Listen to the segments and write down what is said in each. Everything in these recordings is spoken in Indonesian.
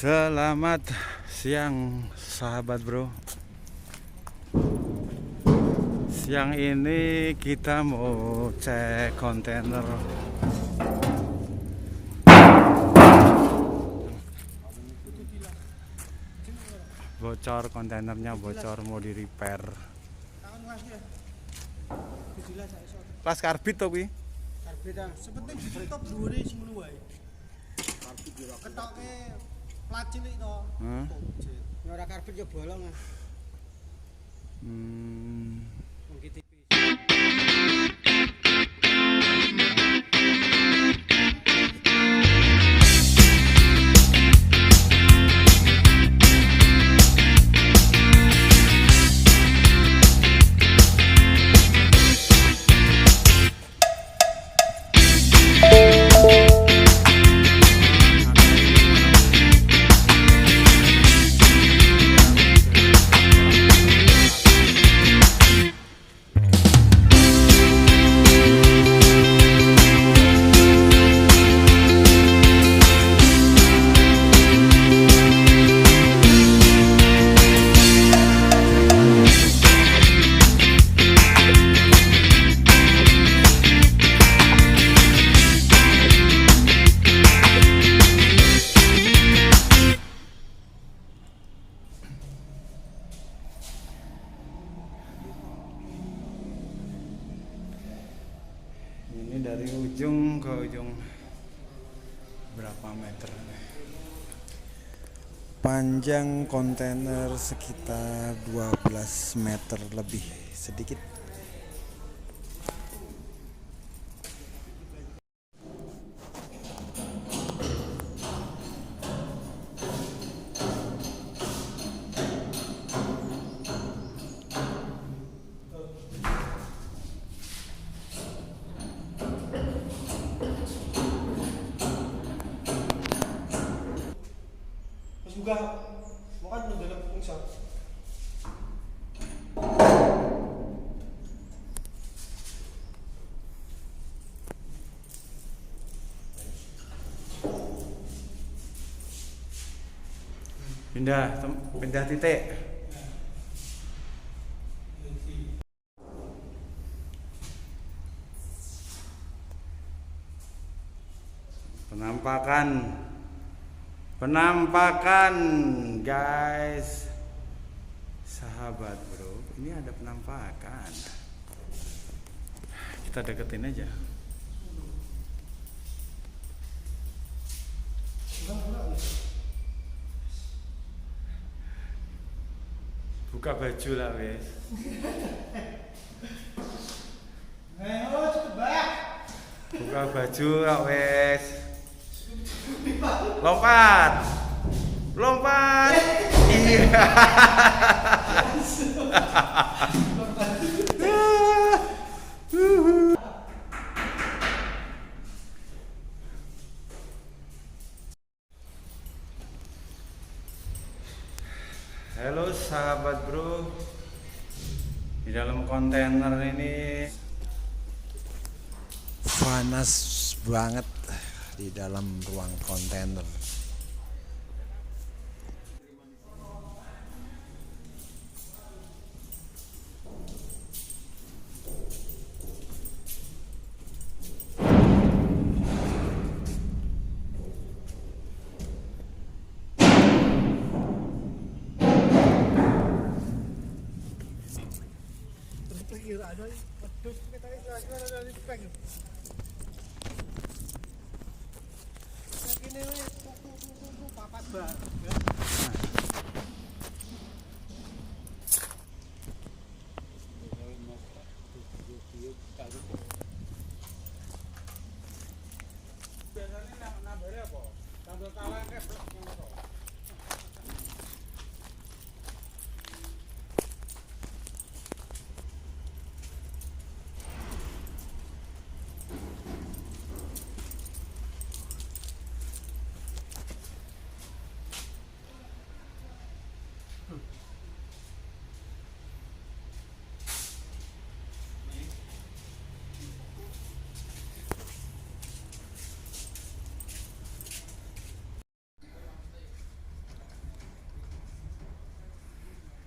Selamat siang sahabat bro. Siang ini kita mau cek kontainer. Bocor, kontainernya bocor, mau di repair. Pas karbit to kuwi. Karbit ah, sepenting stop dhuwure sing ngono wae. Karbit yo ketoke plat cilik to. Ya ora karbit yo bolong ah. Wong ki tipis. Ini dari ujung ke ujung berapa meter? Panjang kontainer sekitar 12 meter lebih sedikit. Juga mau kan dalam fungsi. Pindah titik. Penampakan guys, sahabat bro, ini ada penampakan. Kita deketin aja. Buka baju lah wes. Buka baju lah wes. Lompat. Iya. Halo sahabat bro, di dalam kontainer ini panas banget di dalam ruang kontainer. Biasanya nambahnya apa? Tambah kalah keblok ngono.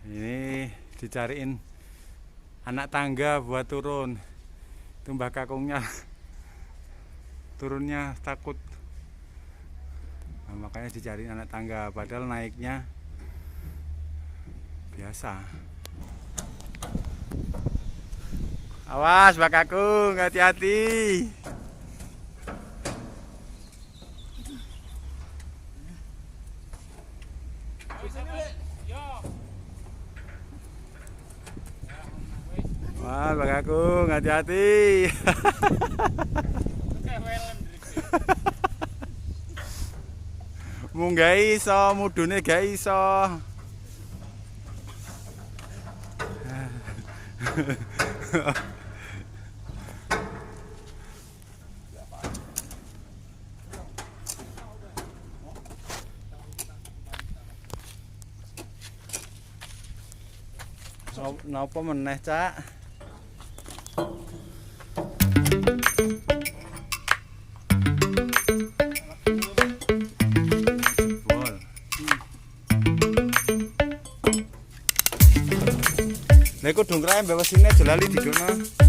Ini dicariin anak tangga buat turun. Itu Mbah Kakungnya turunnya takut. Nah, makanya dicariin anak tangga, padahal naiknya biasa. Awas Mbah Kakung, hati-hati. Wah, Mbah Kakung, hati-hati. Munggah iso, mudune gak iso. Napa meneh, Cak? Jebol. Lha iku dongkrae mbek wesine aja lali didono.